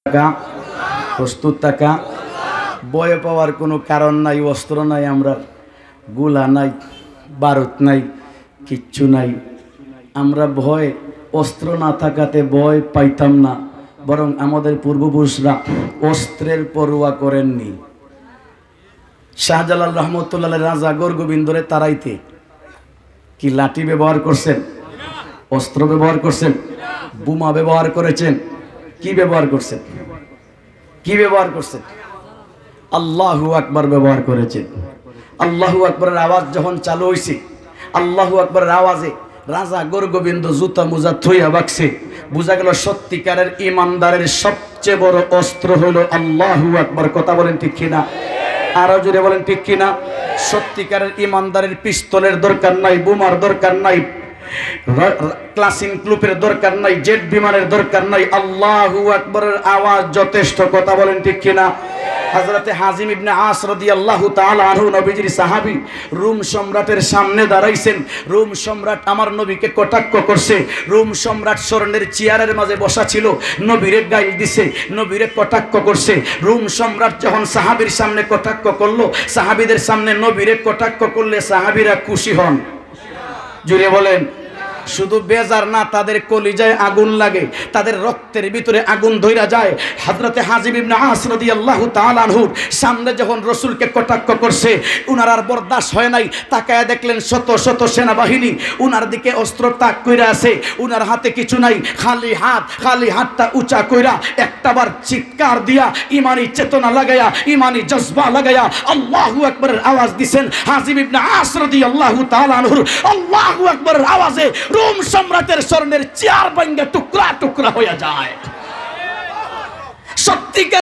টাকা প্রস্তুত টাকা বয়ে পাওয়ার কোনো কারণ নাই, অস্ত্র নাই, আমরা গুলা নাই, বারুদ নাই, কিচ্ছু নাই। আমরা ভয়, অস্ত্র না থাকাতে ভয় পাইতাম না, বরং আমাদের পূর্বপুরুষরা অস্ত্রের পরোয়া করেননি। শাহজালাল রহমতুল্লাহ রাজা গোরগোবিন্দরে তারাইতে কি লাঠি ব্যবহার করছেন? অস্ত্র ব্যবহার করছেন? বোমা ব্যবহার করেছেন? কি ব্যবহার করছেন? কি ব্যবহার করছেন? আল্লাহু আকবার ব্যবহার করেছেন। আল্লাহু আকবরের আওয়াজ যখন চালু হয়েছে, আল্লাহু আকবরের আওয়াজে রাজা গোরগোবিন্দ জুতা মুজা থইয়া বাকছে। বোঝা গেল সত্যিকারের ইমানদারের সবচেয়ে বড় অস্ত্র হলো আল্লাহু আকবার। কথা বলেন ঠিক কিনা? আরো জোরে বলেন ঠিক কিনা? সত্যিকারের ইমানদারের পিস্তলের দরকার নাই, বোমার দরকার নাই, ক্লাসিং ক্লুপের দরকার নাই, জেট বিমানের দরকার নাই, আল্লাহু আকবরের আওয়াজ যথেষ্ট। কথা বলেন ঠিক কিনা? হযরতে হাজিম ইবনে আস রাদিয়াল্লাহু তাআলা আনহু নবীজির সাহাবী, রোম সম্রাটের সামনে দাঁড়াইছেন। রোম সম্রাট আমার নবীকে কটাক্ষ করছে। রোম সম্রাট স্বর্ণের চেয়ারের মাঝে বসা ছিল, নবীরে গাইল দিছে, নবীরে কটাক্ষ করছে। রোম সম্রাট যখন সাহাবীর সামনে কটাক্ষ করলো, সাহাবীদের সামনে নবীরে কটাক্ষ করলে সাহাবীরা খুশি হন? জুড়ে বলেন। শুধু বেজার না, তাদের কলিজায় আগুন লাগে, তাদের রক্তের ভিতরে আগুন ধইরা যায়। হযরতে হাজিম ইবনে আস রাদিয়াল্লাহু তাআলা আনহুর সামনে যখন রাসূলকে কটাক্ষ করছে, উনার আর বরদাস্ত হয় নাই। তাকায়া দেখলেন শত শত সেনাবাহিনী উনার দিকে অস্ত্র তাক কইরা আছে, উনার হাতে কিছু নাই, খালি হাত। খালি হাতটা উঁচা কইরা একটাবার চিৎকার দিয়া ইমানি চেতনা লাগায়া, ইমানি জজবা লাগায়া আল্লাহু আকবারের আওয়াজ দিছেন। হাজিম ইবনে আস রাদিয়াল্লাহু তাআলা আনহুর আল্লাহু আকবারের আওয়াজে রোম সম্রাটের স্বর্ণের চেয়ার ভাঙ্গা টুকরা টুকরা হয়ে যায়।